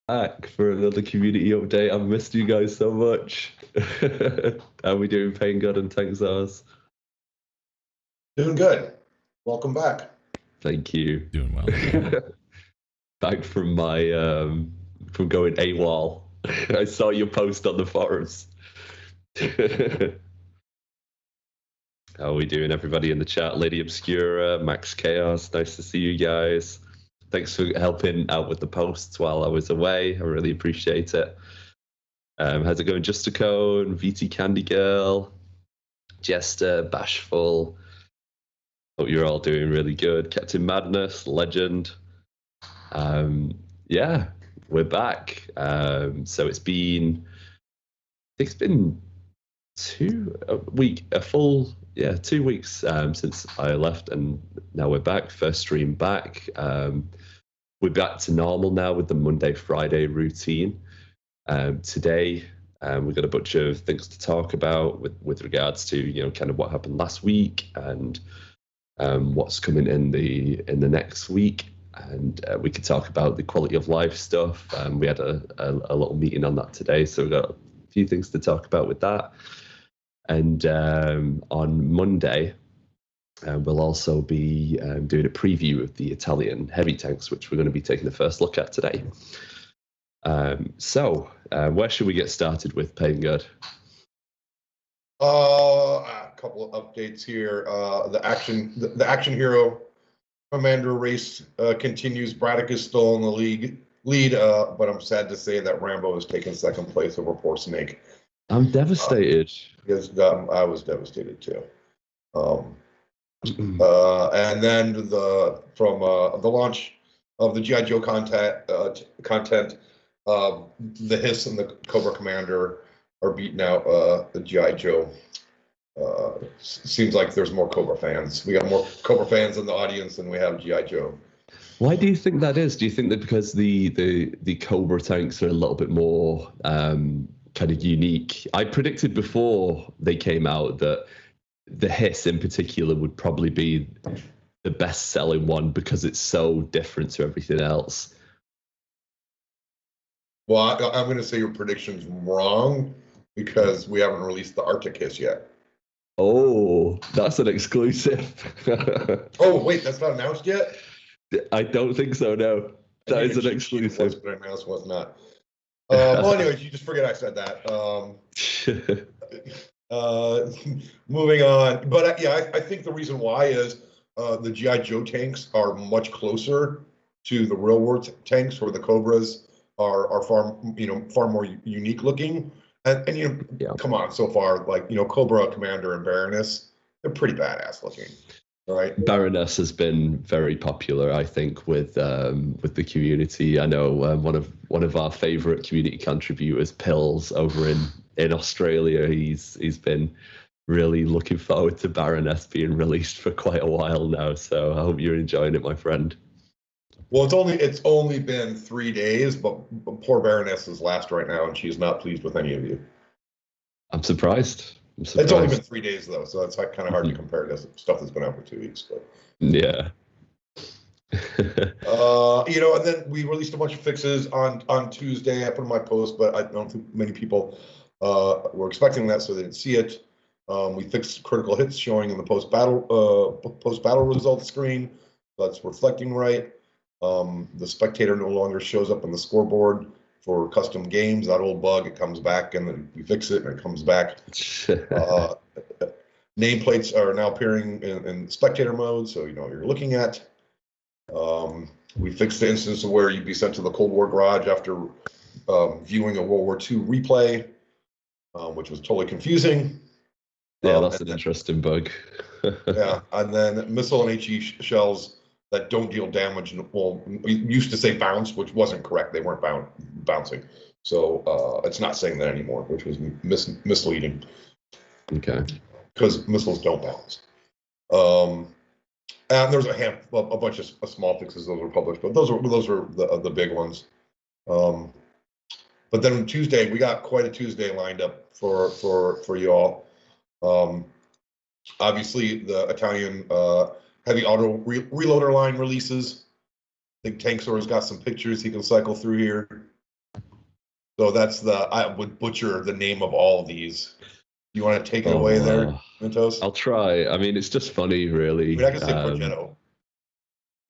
Back for another community update. I've missed you guys so much. How are we doing, Pain God and Tanxars? Doing good. Welcome back. Thank you. Doing well. Back from my from going AWOL. I saw your post on the forums. How are we doing, everybody in the chat? Lady Obscura, Max Chaos, nice to see you guys. Thanks for helping out with the posts while I was away. I really appreciate it. How's it going, Justicone, VT Candy Girl, Jester, Bashful? Hope you're all doing really good. Captain Madness, Legend. Yeah, we're back. So it's been 2 weeks since I left, and now we're back. First stream back. We're back to normal now with the Monday, Friday routine. Today, we've got a bunch of things to talk about with regards to kind of what happened last week and what's coming in the next week. And we could talk about the quality of life stuff. We had a little meeting on that today, so we've got a few things to talk about with that. And on Monday, we'll also be doing a preview of the Italian heavy tanks, which we're going to be taking the first look at today. So where should we get started with, Pain God? A couple of updates here. The action hero commander race continues. Braddock is still in the lead, but I'm sad to say that Rambo has taken second place over Poor Snake. I'm devastated. I was devastated too. And then from the launch of the G.I. Joe content, the Hiss and the Cobra Commander are beating out the G.I. Joe. Seems like there's more Cobra fans. We got more Cobra fans in the audience than we have G.I. Joe. Why do you think that is? Do you think that because the Cobra tanks are a little bit more kind of unique? I predicted before they came out that the Hiss in particular would probably be the best selling one because it's so different to everything else. Well, I'm going to say your prediction's wrong because we haven't released the Arctic Hiss yet. Oh, that's an exclusive. Oh, wait, that's not announced yet? I don't think so, no. That is an exclusive. What's been announced, what's not. Well, anyways, you just forget I said that. Moving on. But yeah, I think the reason why is the G.I. Joe tanks are much closer to the real world tanks, where the Cobras are far more unique looking. And yeah. Come on, so far, like, Cobra, Commander, and Baroness, they're pretty badass looking. Right. Baroness has been very popular, I think, with the community. I know one of our favorite community contributors, Pills, over in Australia, he's been really looking forward to Baroness being released for quite a while now. So I hope you're enjoying it, my friend. Well, it's only been 3 days, but poor Baroness is last right now, and she's not pleased with any of you. I'm surprised. It's only been 3 days though, so it's kind of hard to compare to stuff that's been out for 2 weeks. But yeah. And then we released a bunch of fixes on Tuesday. I put in my post, but I don't think many people were expecting that, so they didn't see it. We fixed critical hits showing in the post battle results screen. So that's reflecting right. The spectator no longer shows up on the scoreboard for custom games. That old bug, it comes back, and then we fix it and it comes back. Nameplates are now appearing in spectator mode, so you know what you're looking at. We fixed the instance where you'd be sent to the Cold War garage after viewing a World War II replay, which was totally confusing. Yeah, that's an interesting bug. Yeah, and then missile and HE shells that don't deal damage. Well, we used to say bounce, which wasn't correct. They weren't bouncing. So it's not saying that anymore, which was misleading. Okay. Because missiles don't bounce. And there's a bunch of small fixes. Those were published, but those are the big ones. But then Tuesday, we got quite a Tuesday lined up for you all. Obviously, the Italian heavy auto reloader line releases. I think Tanksaur's got some pictures he can cycle through here. So that's I would butcher the name of all of these. You want to take it away there, Mintos? I'll try. I mean, it's just funny, really. I mean, I can say Progetto.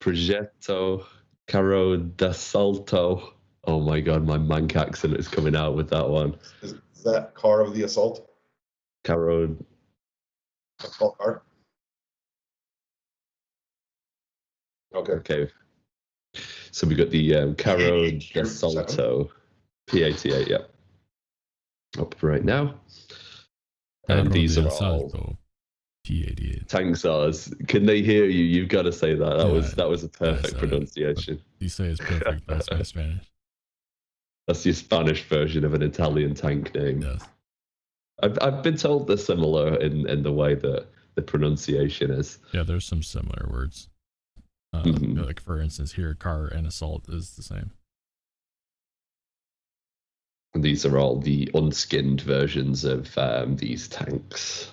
Progetto, Caro d'Assalto. Oh my God, my Manc accent is coming out with that one. Is that car of the assault? Caro. Assault car? Okay. So we got the Caro d'Assalto P88, yeah. Up right now. And these are all P88. Tanksars. Can they hear you? You've got to say that. That was a perfect pronunciation. You say it's perfect. That's my Spanish. That's your Spanish version of an Italian tank name. Yes. I've been told they're similar in the way that the pronunciation is. Yeah, there's some similar words. Like for instance, here, car and assault is the same. And these are all the unskinned versions of these tanks.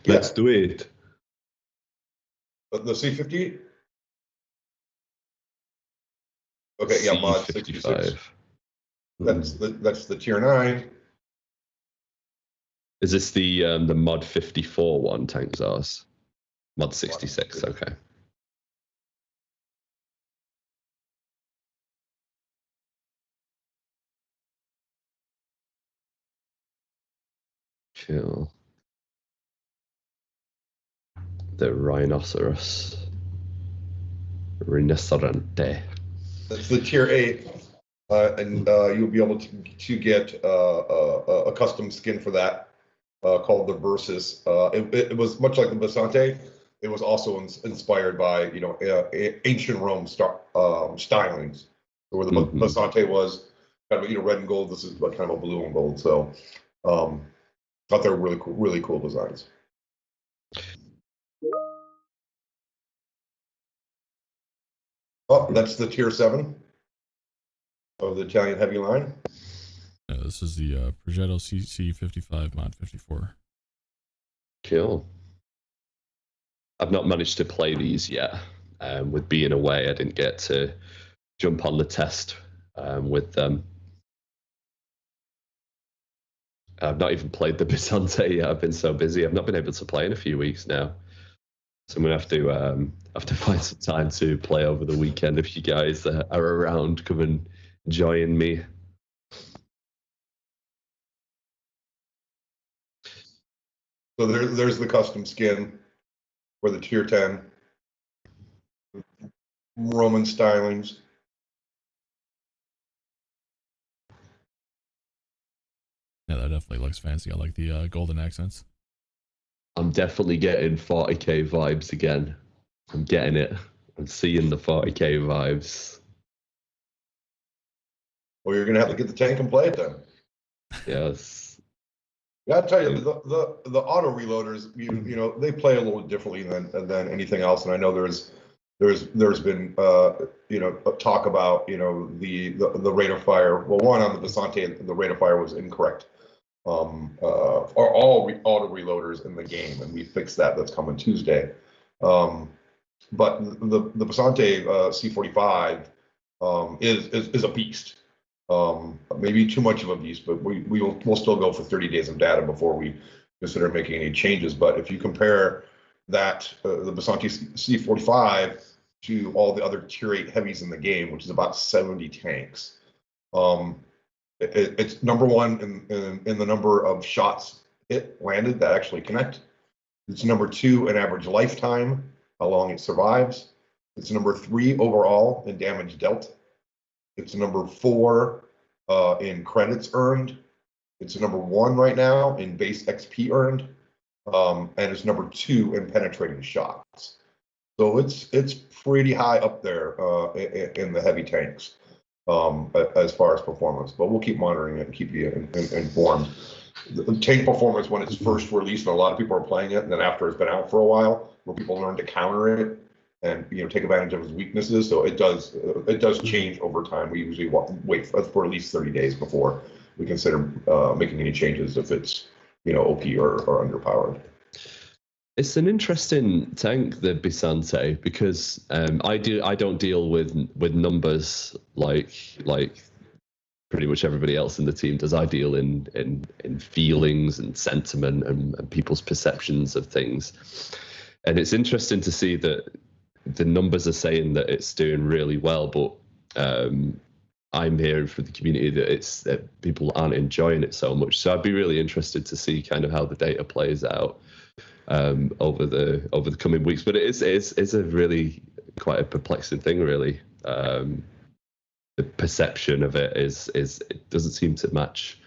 Let's do it. The C50? Okay, yeah, mod 66. That's the tier 9. Is this the mod 54 one, Tanksars? Mod 66, okay. Cool. The rhinoceros. Rinocerante. That's the tier 8. And you'll be able to get a custom skin for that called the Versus. It was much like the Besante. It was also inspired by ancient Rome stylings, where the Besante was kind of red and gold. This is kind of a blue and gold. So thought they were really cool designs. Oh, that's the tier 7 of the Italian heavy line. Yeah, this is the Progetto CC55 mod 54. Cool. I've not managed to play these yet. With being away, I didn't get to jump on the test with them. I've not even played the Besante yet. I've been so busy. I've not been able to play in a few weeks now. So I'm gonna have to find some time to play over the weekend. If you guys are around, come and join me. So there's the custom skin for the tier 10 Roman stylings. Yeah, that definitely looks fancy. I like the golden accents. I'm definitely getting 40k vibes again. I'm getting it. I'm seeing the 40k vibes. Well, you're gonna have to get the tank and play it then. Yes. Yeah, I'll tell you, the auto reloaders, you know, they play a little differently than anything else. And I know there's been talk about the rate of fire. Well, one on the Besante, the rate of fire was incorrect. Are all auto reloaders in the game, and we fixed that. That's coming Tuesday. But the Besante C45 is a beast. Maybe too much of a beast, but we'll still go for 30 days of data before we consider making any changes. But if you compare that the Besante C45 to all the other tier 8 heavies in the game, which is about 70 tanks, it's number one in the number of shots landed that actually connect. It's number 2 in average lifetime, how long it survives. It's number 3 overall in damage dealt. It's number 4 in credits earned. It's number 1 right now in base XP earned, and it's number 2 in penetrating shots. So it's pretty high up there in the heavy tanks as far as performance. But we'll keep monitoring it and keep you informed. The tank performance when it's first released, and a lot of people are playing it, and then after it's been out for a while, where people learn to counter it and take advantage of its weaknesses. So it does change over time. We usually wait for at least 30 days before we consider making any changes if it's OP or underpowered. It's an interesting tank, the Besante, because I don't deal with numbers like pretty much everybody else in the team does. I deal in feelings and sentiment and people's perceptions of things. And it's interesting to see that the numbers are saying that it's doing really well, but I'm hearing from the community that people aren't enjoying it so much. So I'd be really interested to see kind of how the data plays out over the coming weeks. But it's a really quite a perplexing thing, really. The perception of it it doesn't seem to match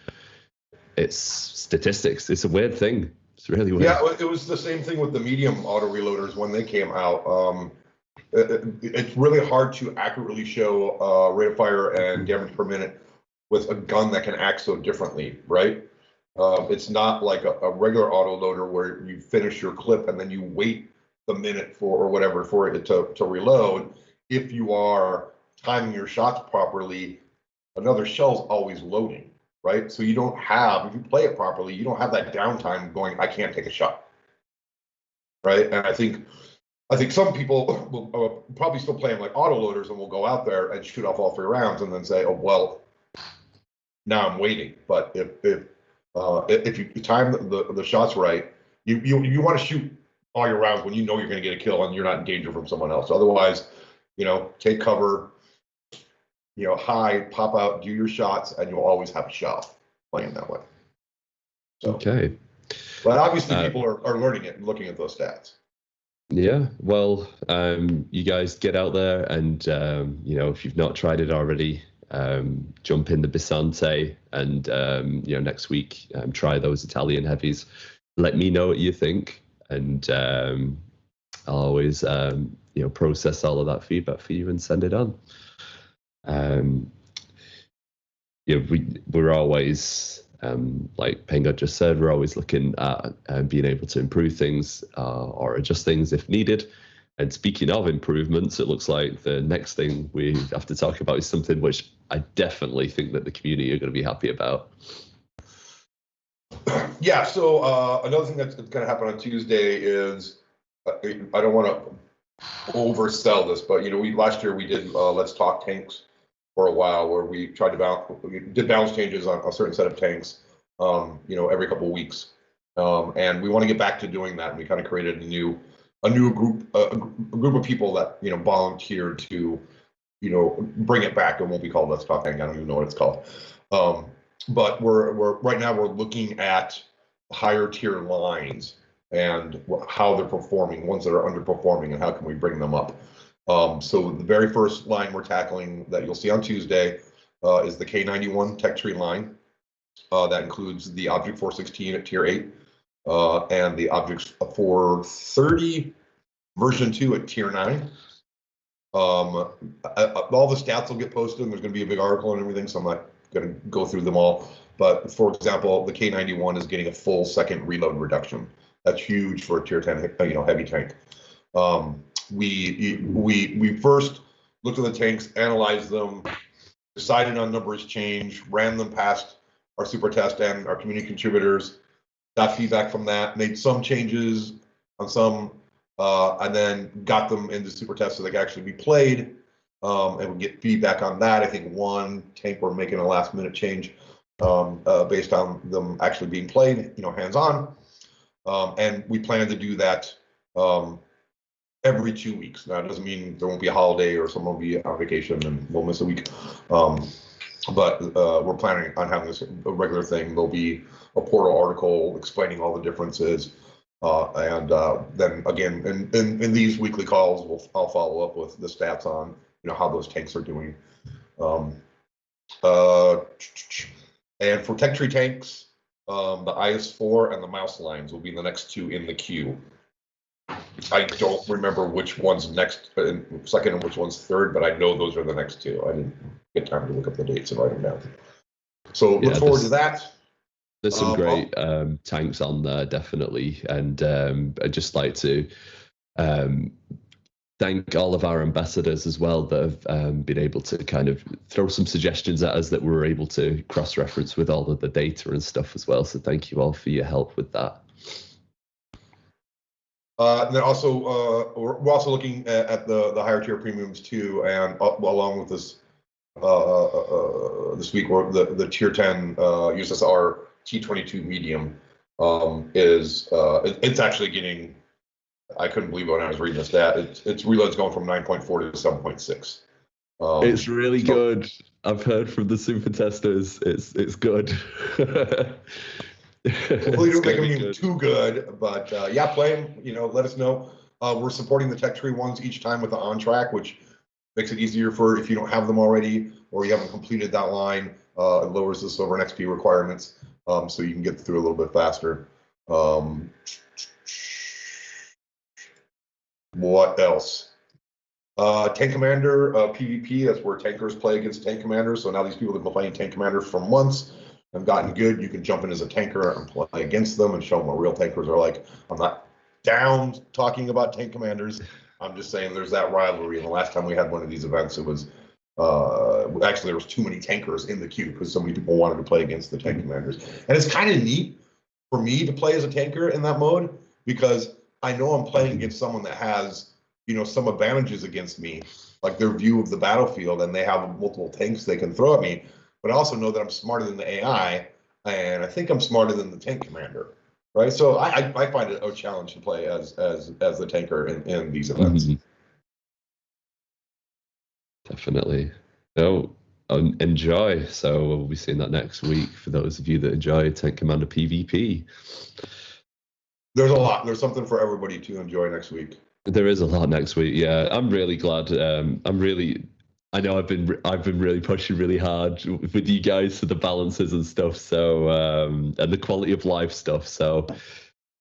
its statistics. It's a weird thing. It's really weird. Yeah, it was the same thing with the medium auto reloaders when they came out. It's really hard to accurately show rate of fire and damage per minute with a gun that can act so differently, right? It's not like a regular auto loader where you finish your clip and then you wait the minute or whatever for it to reload. If you are timing your shots properly, another shell's always loading, right? So you don't have, if you play it properly, you don't have that downtime going, I can't take a shot, right? And I think some people will probably still playing like autoloaders and will go out there and shoot off all 3 rounds and then say, oh, well, now I'm waiting. But if you time the shots right, you want to shoot all your rounds when you know you're going to get a kill and you're not in danger from someone else. Otherwise, take cover, hide, pop out, do your shots, and you'll always have a shot playing that way. So, okay. But obviously people are learning it and looking at those stats. Yeah, well, you guys get out there and, if you've not tried it already, jump in the Besante and, next week, try those Italian heavies. Let me know what you think. And I'll always, process all of that feedback for you and send it on. We're always, like PAINGOD just said, we're always looking at being able to improve things or adjust things if needed. And speaking of improvements, it looks like the next thing we have to talk about is something which I definitely think that the community are going to be happy about. Yeah, so another thing that's going to happen on Tuesday is, I don't want to oversell this, but last year we did Let's Talk Tanks for a while, where we tried to we did balance changes on a certain set of tanks, every couple of weeks, and we want to get back to doing that. And we kind of created a new group, a group of people that volunteered to, bring it back. It won't be called Let's Talk Tank. I don't even know what it's called. But we're right now we're looking at higher tier lines and how they're performing, ones that are underperforming, and how can we bring them up. So the very first line we're tackling that you'll see on Tuesday is the K91 Tech Tree line. That includes the Object 416 at tier 8 and the Object 430 version 2 at tier 9. All the stats will get posted, and there's going to be a big article and everything, so I'm not going to go through them all. But for example, the K91 is getting a full second reload reduction. That's huge for a tier 10 heavy tank. We first looked at the tanks, analyzed them, decided on numbers change, ran them past our super test and our community contributors, got feedback from that, made some changes on some, and then got them into super test so they could actually be played, and we get feedback on that. I think one tank we're making a last minute change based on them actually being played, hands-on, and we plan to do that every 2 weeks. Now, it doesn't mean there won't be a holiday or someone will be on vacation and we'll miss a week. But we're planning on having this a regular thing. There'll be a portal article explaining all the differences. And then again, in these weekly calls, I'll follow up with the stats on how those tanks are doing. And for Tech Tree tanks, the IS-4 and the mouse lines will be the next 2 in the queue. I don't remember which one's next, second, and which one's third, but I know those are the next 2. I didn't get time to look up the dates and write them down. So look forward to that. There's some great tanks on there, definitely, and I'd just like to thank all of our ambassadors as well that have been able to kind of throw some suggestions at us that we were able to cross-reference with all of the data and stuff as well. So thank you all for your help with that. And then also, we're also looking at the higher tier premiums too, and along with this this week, the tier 10 USSR T22 medium it's actually getting. I couldn't believe it when I was reading the stat. Its reload's going from 9.4 to 7.6. It's really good. I've heard from the super testers. It's good. Hopefully, don't make them too good, but yeah, play them. You know, let us know. We're supporting the tech tree ones each time with the on track, which makes it easier for if you don't have them already or you haven't completed that line. It lowers the silver and XP requirements, so you can get through a little bit faster. What else? Tank Commander PvP. That's where tankers play against tank commanders. So now these people that have been playing tank commander for months have gotten good. You can jump in as a tanker and play against them and show them what real tankers are like. I'm not down talking about tank commanders. I'm just saying there's that rivalry. And the last time we had one of these events, it was actually there was too many tankers in the queue because so many people wanted to play against the tank commanders. And it's kind of neat for me to play as a tanker in that mode because I know I'm playing against someone that has, you know, some advantages against me, like their view of the battlefield, and they have multiple tanks they can throw at me. But I also know that I'm smarter than the AI, and I think I'm smarter than the tank commander, right? So I find it a challenge to play as the tanker in these events. Definitely. No, enjoy. So we'll be seeing that next week for those of you that enjoy Tank Commander PvP. There's a lot. There's something for everybody to enjoy next week. There is a lot next week. Yeah, I'm really glad. I know I've been really pushing really hard with you guys for the balances and stuff. So and the quality of life stuff. So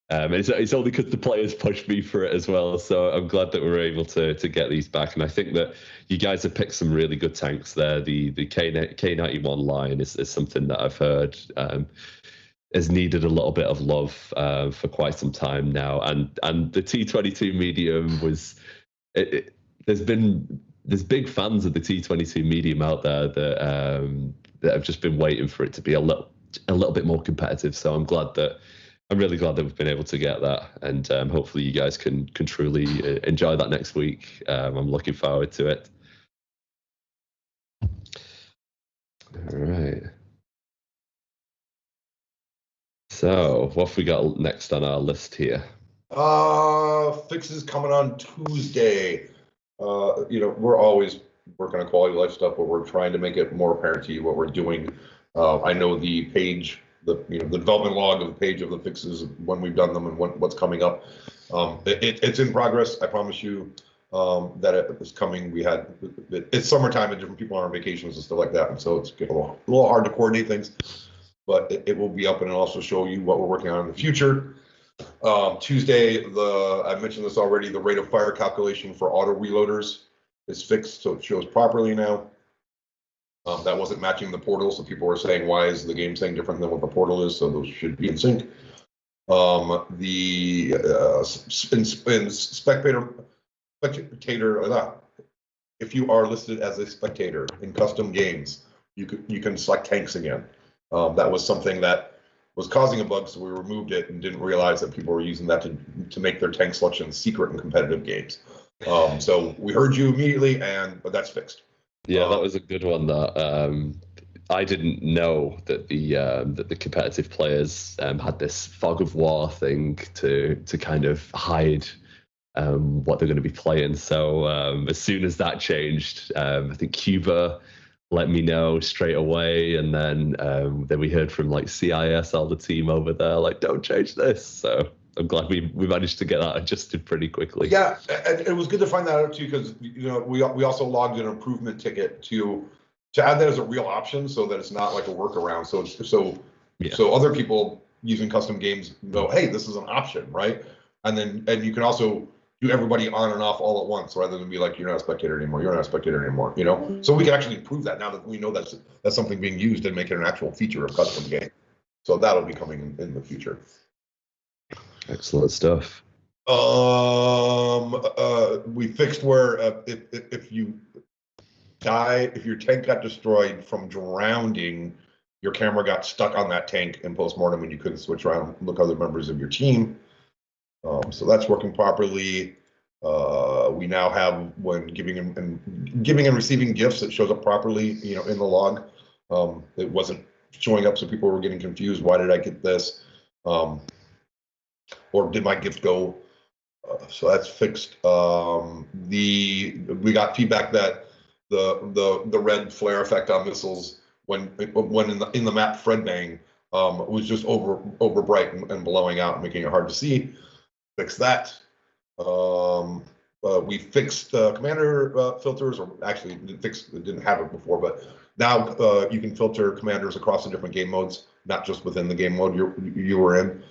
it's only because the players pushed me for it as well. So I'm glad that we're able to get these back. And I think that you guys have picked some really good tanks there. The K91 line is something that I've heard has needed a little bit of love for quite some time now, and the T22 medium was. There's big fans of the T22 medium out there that have just been waiting for it to be a little bit more competitive. So I'm really glad that we've been able to get that, and hopefully you guys can truly enjoy that next week. I'm looking forward to it. All right. So, what have we got next on our list here? Fixes coming on Tuesday. You know, we're always working on quality life stuff, but we're trying to make it more apparent to you what we're doing. I know the page, the development log of the page of the fixes when we've done them and what's coming up. It's in progress. I promise you that it is coming. It's summertime and different people are on vacations and stuff like that, and so it's getting a little hard to coordinate things. But it will be up and also show you what we're working on in the future. Tuesday, I mentioned this already, the rate of fire calculation for auto reloaders is fixed, so it shows properly now. That wasn't matching the portal, so people were saying, why is the game saying different than what the portal is? So those should be in sync. Spectator, if you are listed as a spectator in custom games, you can select tanks again. That was something that was causing a bug, so we removed it and didn't realize that people were using that to make their tank selection secret in competitive games. So we heard you immediately, but that's fixed. Yeah, that was a good one. That I didn't know that the competitive players had this fog of war thing to kind of hide what they're going to be playing. So as soon as that changed, I think Cuba let me know straight away, and then we heard from like CIS, all the team over there, like, don't change this. So I'm glad we managed to get that adjusted pretty quickly. Yeah, and it was good to find that out too, because we also logged an improvement ticket to add that as a real option, so that it's not like a workaround. So other people using custom games know, hey, this is an option, right? And you can also do everybody on and off all at once, rather than be like, you're not a spectator anymore, you're not a spectator anymore, So we can actually improve that now that we know that's something being used and make it an actual feature of custom game. So that'll be coming in the future. Excellent stuff. We fixed where if you die, if your tank got destroyed from drowning, your camera got stuck on that tank in postmortem and you couldn't switch around and look at other members of your team. So that's working properly. We now have, when giving and receiving gifts, it shows up properly, in the log. It wasn't showing up, so people were getting confused. Why did I get this? Or did my gift go? So that's fixed. We got feedback that the red flare effect on missiles when in the map Fred Bang was just over bright and blowing out, making it hard to see. Fix that. We fixed commander filters, or actually didn't have it before, but now you can filter commanders across the different game modes, not just within the game mode you were in.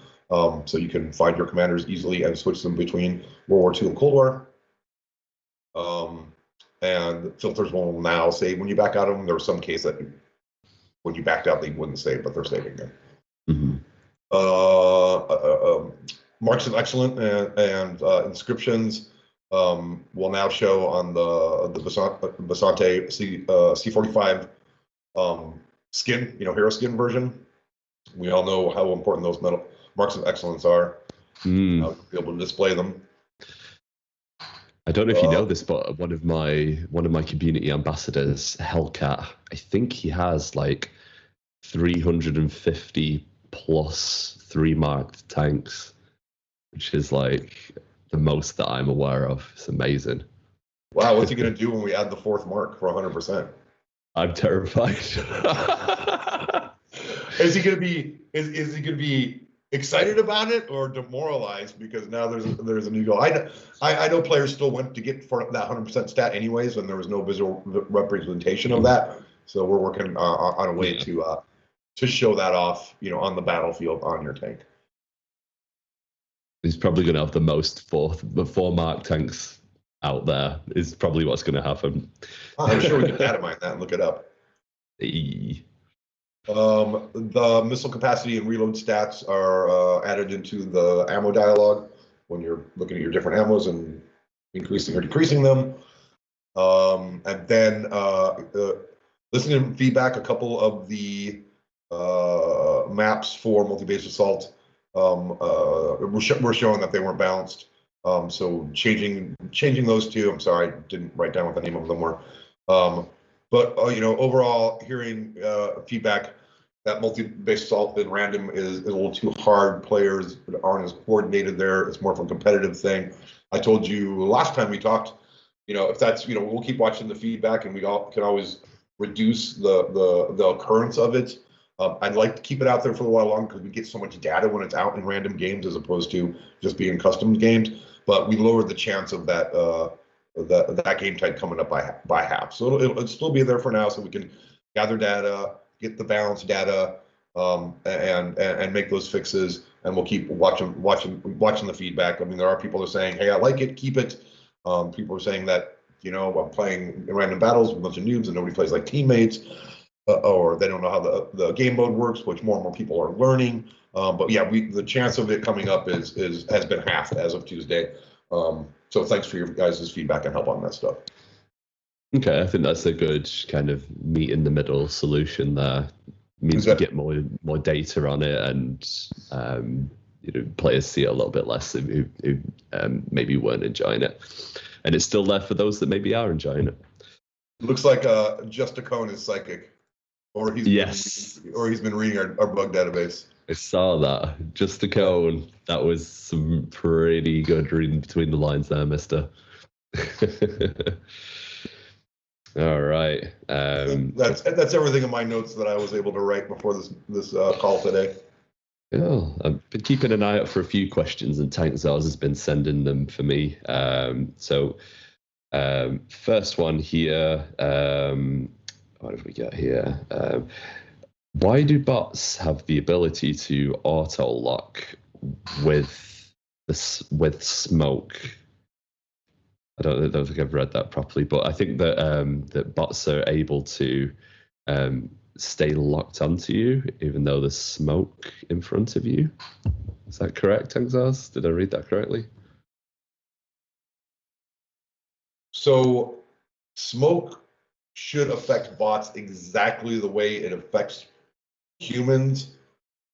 So you can find your commanders easily and switch them between World War II and Cold War. And filters will now save when you back out of them. There was some case that when you backed out, they wouldn't save, but they're saving them. Mm-hmm. Marks of Excellence and inscriptions will now show on the Besante C45 skin, hero skin version. We all know how important those Marks of Excellence are. Be able to display them. I don't know if you know this, but one of my community ambassadors, Hellcat, I think he has like 350 plus 3 marked tanks, which is like the most that I'm aware of. It's amazing. Wow, what's he gonna do when we add the 4th mark for 100%? I'm terrified. Is he gonna be excited about it or demoralized because now there's a new goal? I know players still went to get for that 100% stat anyways, and there was no visual representation of that. So we're working on a way to show that off, on the battlefield on your tank. He's probably going to have the most 4 mark tanks out there. Is probably what's going to happen. I'm sure we can data mine that and look it up. The missile capacity and reload stats are added into the ammo dialog when you're looking at your different ammos and increasing or decreasing them. And then listening to feedback, a couple of the maps for multi-base assault we're showing that they weren't balanced. So changing those two. I'm sorry, I didn't write down what the name of them were. But overall, hearing feedback that multi-base assault and random is a little too hard. Players aren't as coordinated there. It's more of a competitive thing. I told you last time we talked, if that's, we'll keep watching the feedback and we can always reduce the occurrence of it. I'd like to keep it out there for a while longer because we get so much data when it's out in random games as opposed to just being custom games. But we lowered the chance of that that game type coming up by half. So it'll still be there for now, so we can gather data, get the balance data, and make those fixes. And we'll keep watching the feedback. I mean, there are people that are saying, "Hey, I like it, keep it." People are saying that I'm playing in random battles with a bunch of noobs and nobody plays like teammates. Or they don't know how the game mode works, which more and more people are learning. But yeah, the chance of it coming up has been halved as of Tuesday. So thanks for your guys' feedback and help on that stuff. Okay, I think that's a good kind of meet in the middle solution there. Means we get more data on it, and players see it a little bit less who maybe weren't enjoying it, and it's still there for those that maybe are enjoying it. Looks like Just a Cone is psychic. Or he's been reading our bug database. I saw that. Just a cone. That was some pretty good reading between the lines there, mister. All right. That's everything in my notes that I was able to write before this call today. Yeah, I've been keeping an eye out for a few questions, and Tank Zars has been sending them for me. First one here. What have we got here? Why do bots have the ability to auto-lock with smoke? I don't think I've read that properly, but I think that that bots are able to stay locked onto you even though there's smoke in front of you. Is that correct, Tangzars? Did I read that correctly? So smoke should affect bots exactly the way it affects humans.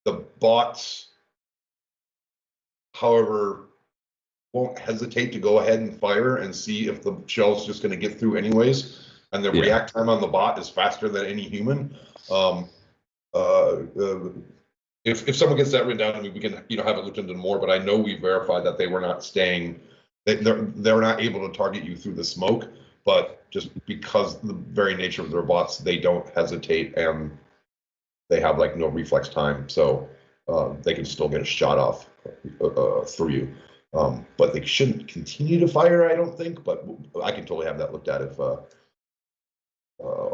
The bots, however, won't hesitate to go ahead and fire and see if the shell's just going to get through anyways. And the react time on the bot is faster than any human. If someone gets that written down to me, we can have it looked into more. But I know we verified that they were not staying. They're not able to target you through the smoke. But just because the very nature of their bots, they don't hesitate and they have like no reflex time, so they can still get a shot off through you. But they shouldn't continue to fire, I don't think. But I can totally have that looked at if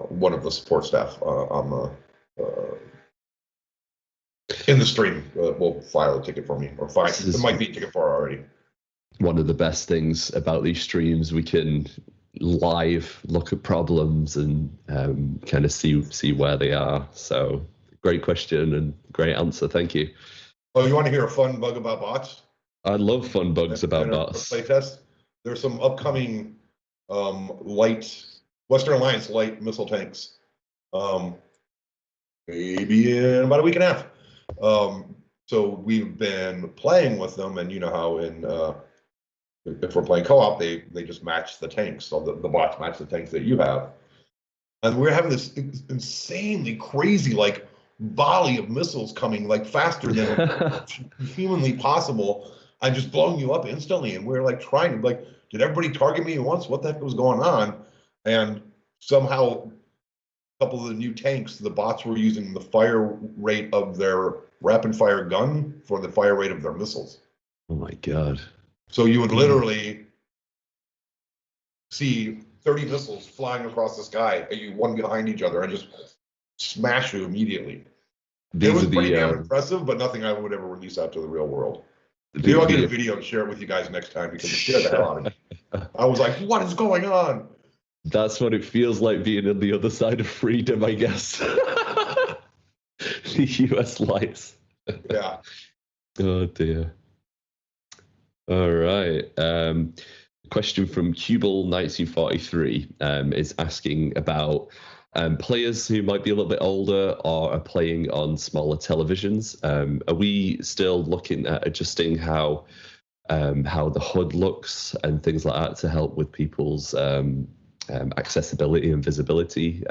one of the support staff on the in the stream will file a ticket for me, or fine. It might be a ticket for already. One of the best things about these streams, we can live look at problems and kind of see where they are. So great question and great answer. Thank you. Oh, you want to hear a fun bug about bots? I love fun bugs about bots. Playtest. There's some upcoming Western Alliance light missile tanks. Maybe in about a week and a half. So we've been playing with them, and you know how if we're playing co-op, they just match the tanks. So the bots match the tanks that you have. And we're having this insanely crazy like volley of missiles coming like faster than humanly possible and just blowing you up instantly. And we're like trying to did everybody target me at once? What the heck was going on? And somehow a couple of the new tanks, the bots were using the fire rate of their rapid fire gun for the fire rate of their missiles. Oh my God. So you would literally see 30 missiles flying across the sky, and you one behind each other, and just smash you immediately. It was pretty damn impressive, but nothing I would ever release out to the real world. Maybe I'll get a video and share it with you guys next time, because it scared the hell out of me. I was like, what is going on? That's what it feels like being on the other side of freedom, I guess. The US lights. Yeah. Oh dear. All right. Question from Cubal1943 is asking about players who might be a little bit older or are playing on smaller televisions. Are we still looking at adjusting how the HUD looks and things like that to help with people's accessibility and visibility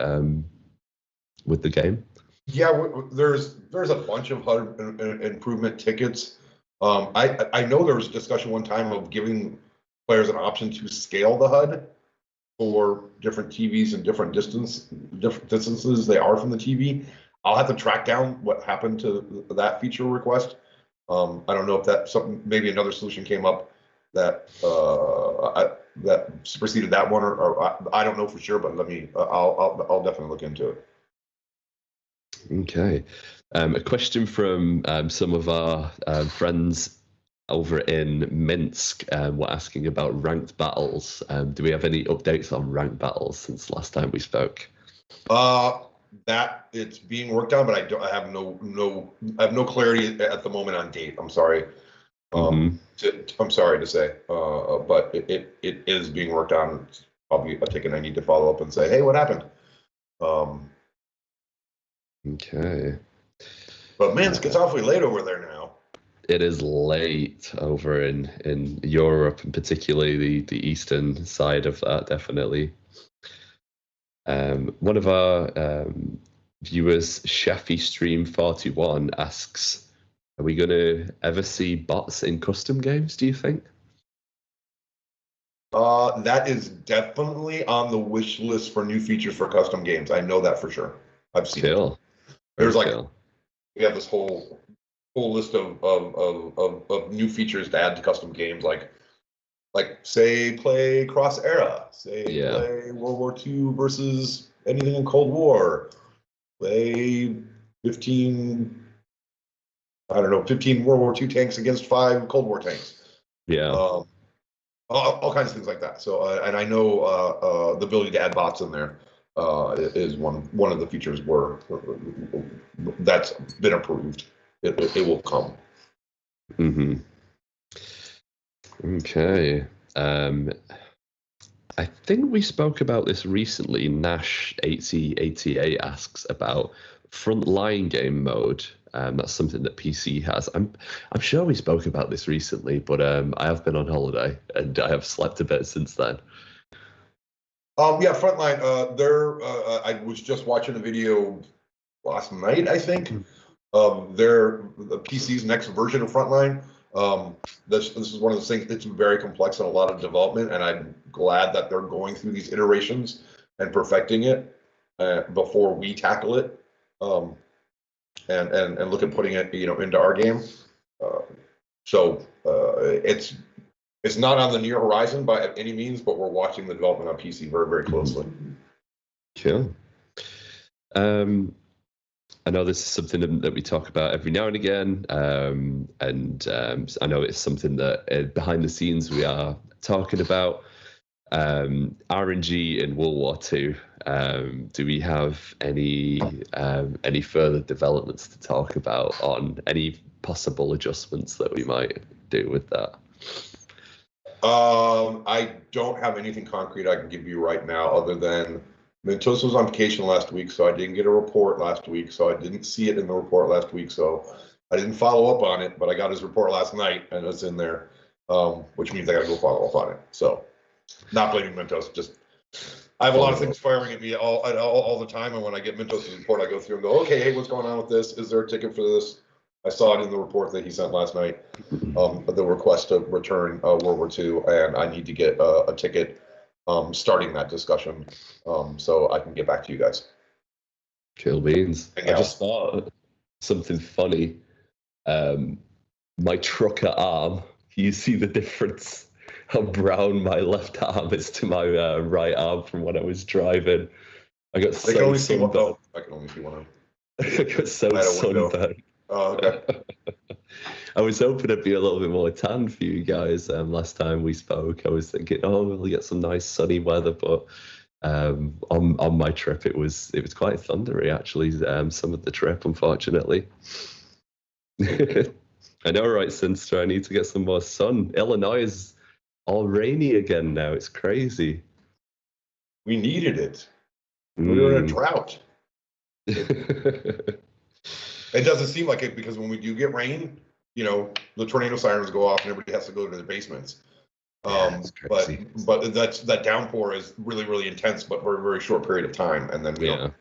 with the game? Yeah, there's a bunch of HUD improvement tickets. I know there was a discussion one time of giving players an option to scale the HUD for different TVs and different distances they are from the TV. I'll have to track down what happened to that feature request. I don't know if that something, maybe another solution came up that that superseded that one, or I don't know for sure. But I'll definitely look into it. Okay. A question from some of our friends over in Minsk. We're asking about ranked battles. Do we have any updates on ranked battles since last time we spoke? That it's being worked on, but I have no clarity at the moment on date. I'm sorry. I'm sorry to say, but it is being worked on. It's probably a ticket I need to follow up and say, hey, what happened? Okay. But Minsk, it's awfully late over there now. It is late over in Europe, and particularly the eastern side of that, definitely. One of our viewers, Shafi Stream 41, asks, are we going to ever see bots in custom games, do you think? That is definitely on the wish list for new features for custom games. I know that for sure. I've seen it. There's we have this whole list of new features to add to custom games, like say play cross era, play World War II versus anything in Cold War, play 15 World War II tanks against 5 Cold War tanks. Yeah. All kinds of things like that. So and I know the ability to add bots in there is one of the features that's been approved. It will come. Mm-hmm. Okay. I think we spoke about this recently. Nash 8088 asks about Frontline game mode. That's something that PC has. I'm sure we spoke about this recently, but I have been on holiday and I have slept a bit since then. Yeah, Frontline. I was just watching a video last night, I think. The PC's next version of Frontline. This is one of those things. It's very complex and a lot of development, and I'm glad that they're going through these iterations and perfecting it before we tackle it, and look at putting it, into our game. So it's not on the near horizon by any means, but we're watching the development on PC very, very closely. Cool. I know this is something that we talk about every now and again, and I know it's something that behind the scenes we are talking about. RNG in World War II. Do we have any further developments to talk about on any possible adjustments that we might do with that? I don't have anything concrete I can give you right now, other than Mintos was on vacation last week, so I didn't get a report last week, so I didn't see it in the report last week, so I didn't follow up on it, but I got his report last night and it's in there, which means I gotta go follow up on it. So, not blaming Mintos, just I have a lot of things firing at me all the time, and when I get Mintos' report, I go through and go, okay, hey, what's going on with this? Is there a ticket for this? I saw it in the report that he sent last night, the request to return World War II, and I need to get a ticket starting that discussion, so I can get back to you guys. Cool beans. I just thought something funny. My trucker arm, you see the difference how brown my left arm is to my right arm from when I was driving. I got so sunburned. I can only see one arm. I got so sunburned. Oh, okay. I was hoping it'd be a little bit more tan for you guys. Last time we spoke, I was thinking, we'll get some nice sunny weather, but on my trip, it was quite thundery actually. Some of the trip, unfortunately. I know, right, Sinster? I need to get some more sun. Illinois is all rainy again now. It's crazy. We needed it. We were in a drought. It doesn't seem like it, because when we do get rain, the tornado sirens go off and everybody has to go to their basements. But that downpour is really, really intense, but for a very short period of time, and then we don't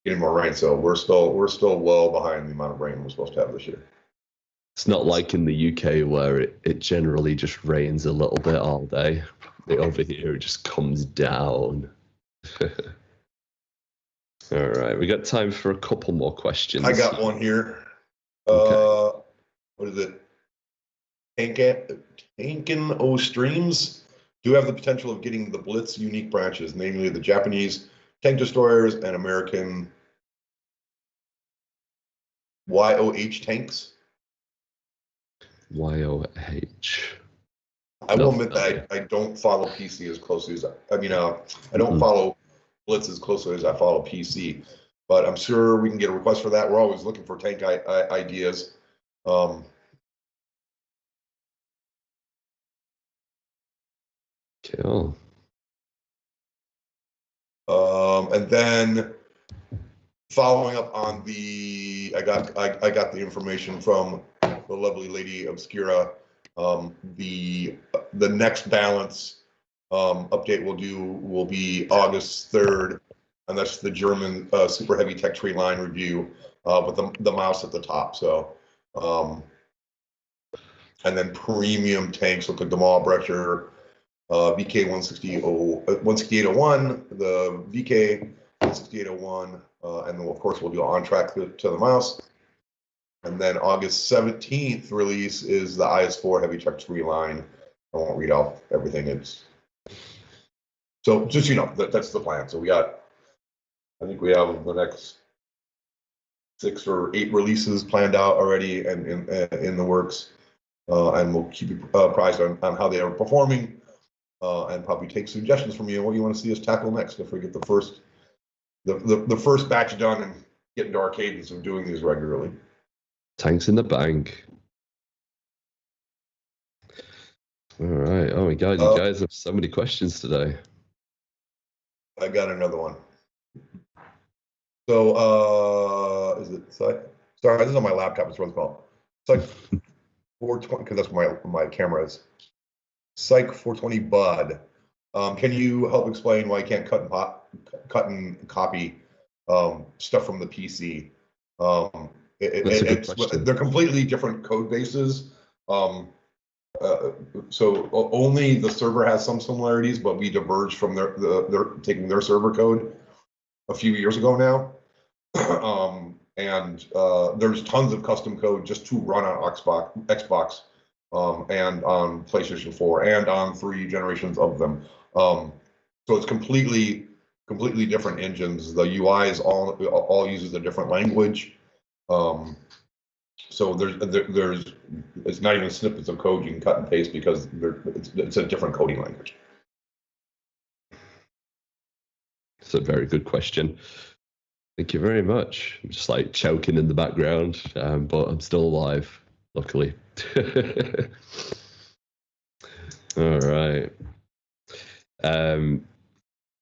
get any more rain. So we're still well behind the amount of rain we're supposed to have this year. It's not like in the UK where it generally just rains a little bit all day. Over here, it just comes down. All right, we got time for a couple more questions. I got one here. Okay. What is it? Tankin O Streams do have the potential of getting the Blitz unique branches, namely the Japanese tank destroyers and American YOH tanks. YOH. I will admit that I don't follow PC as closely as I don't follow Blitz as closely as I follow PC, but I'm sure we can get a request for that. We're always looking for tank ideas. Cool. And then following up on I got the information from the lovely lady Obscura. The next balance update will be August 3rd, and that's the German super heavy tech tree line review with the mouse at the top. So, and then premium tanks look like the Malbrecher VK 16801, the VK 16801, and then of course we'll do on track to the mouse. And then August 17th release is the IS4 heavy tech tree line. I won't read off everything. So just that's the plan. So I think we have the next 6 or 8 releases planned out already and in the works, and we'll keep you apprised on how they are performing, and probably take suggestions from you on what you want to see us tackle next if we get the first batch done and get into our cadence of doing these regularly. Tanks in the bank. All right. Oh my God, you guys have so many questions today. I got another one. So, is it Sorry, this is on my laptop. It's what it's called. Psych 420, because that's where my camera is. Psych 420 Bud. Can you help explain why you can't cut and copy stuff from the PC? They're completely different code bases. So only the server has some similarities, but we diverged from their taking their server code a few years ago now. There's tons of custom code just to run on Xbox and on PlayStation 4 and on 3 generations of them. So it's completely different engines. The UI is all uses a different language. So there's it's not even snippets of code you can cut and paste because it's a different coding language. It's a very good question. Thank you very much. I'm just like choking in the background, but I'm still alive, luckily. All right.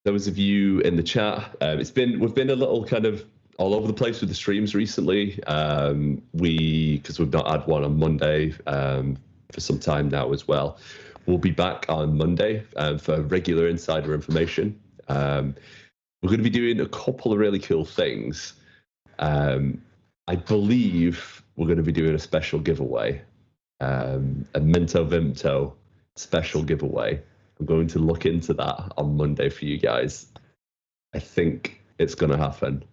Those of you in the chat, we've been a little kind of all over the place with the streams recently. Because we've not had one on Monday for some time now as well. We'll be back on Monday for regular insider information. We're going to be doing a couple of really cool things. I believe we're going to be doing a special giveaway, a MintoVimto special giveaway. I'm going to look into that on Monday for you guys. I think it's going to happen.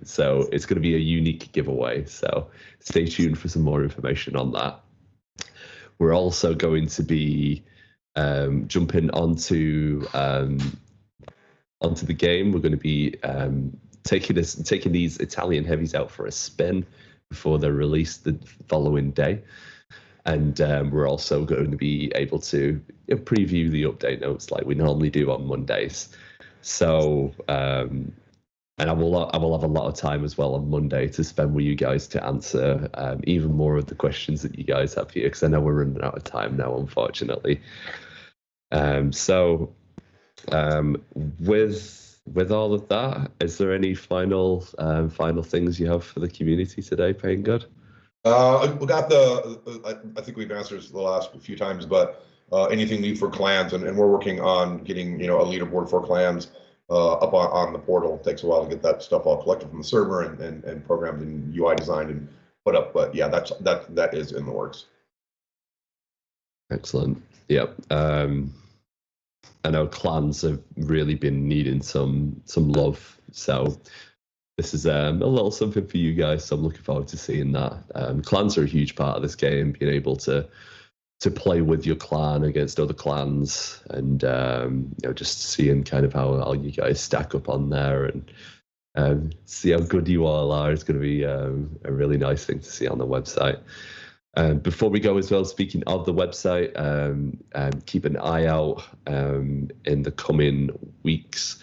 So it's going to be a unique giveaway. So stay tuned for some more information on that. We're also going to be jumping onto the game. We're going to be taking these Italian heavies out for a spin before they're released the following day. And we're also going to be able to preview the update notes like we normally do on Mondays. So, and I will have a lot of time as well on Monday to spend with you guys to answer even more of the questions that you guys have here, because I know we're running out of time now, unfortunately. With all of that, is there any final things you have for the community today, PAINGOD? We got I think we've answered this the last few times, but anything new for clans, and we're working on getting a leaderboard for clans up on the portal. It takes a while to get that stuff all collected from the server and programmed and UI designed and put up, but yeah, that is in the works. Excellent. Yep. I know clans have really been needing some love, so this is a little something for you guys. So I'm looking forward to seeing that. Clans are a huge part of this game, being able to play with your clan against other clans, and just seeing kind of how you guys stack up on there and see how good you all are. It's going to be a really nice thing to see on the website. Before we go as well, speaking of the website, keep an eye out in the coming weeks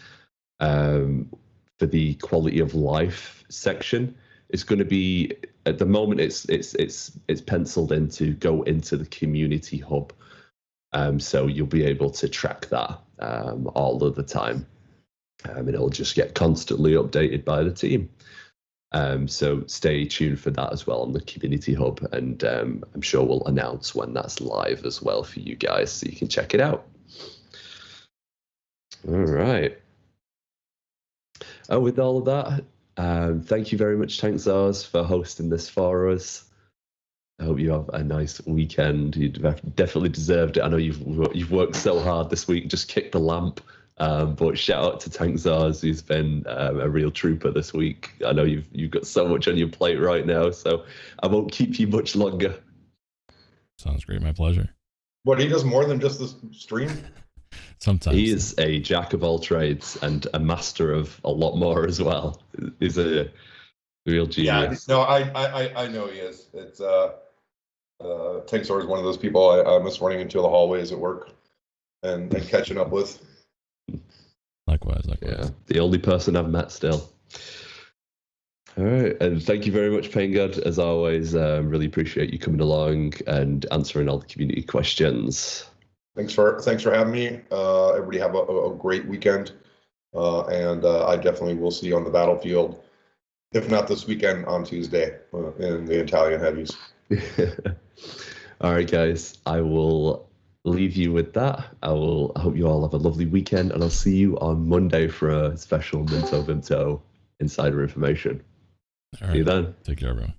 for the quality of life section. It's going to be, at the moment, it's penciled in to go into the community hub, so you'll be able to track that all of the time, and it'll just get constantly updated by the team. So stay tuned for that as well on the community hub, and I'm sure we'll announce when that's live as well for you guys, so you can check it out. All right. With all of that, thank you very much, Tankzars, for hosting this for us. I hope you have a nice weekend. You definitely deserved it. I know you've worked so hard this week, just kicked the lamp. But shout out to Tankzars, who's been a real trooper this week. I know you've got so much on your plate right now, so I won't keep you much longer. Sounds great. My pleasure. What, he does more than just the stream? Sometimes. He is a jack of all trades and a master of a lot more as well. He's a real genius. Yeah, no, I know he is. It's Tankzars is one of those people I miss running into the hallways at work and catching up with. Likewise. Yeah, the only person I've met still. All right, and thank you very much, PAINGOD, as always. Really appreciate you coming along and answering all the community questions. Thanks for having me. Everybody have a great weekend, and I definitely will see you on the battlefield if not this weekend on Tuesday in the Italian heavies. All right, guys, I will leave you with that. I hope you all have a lovely weekend, and I'll see you on Monday for a special MintoVimto insider information. All right. See you then. Take care, everyone.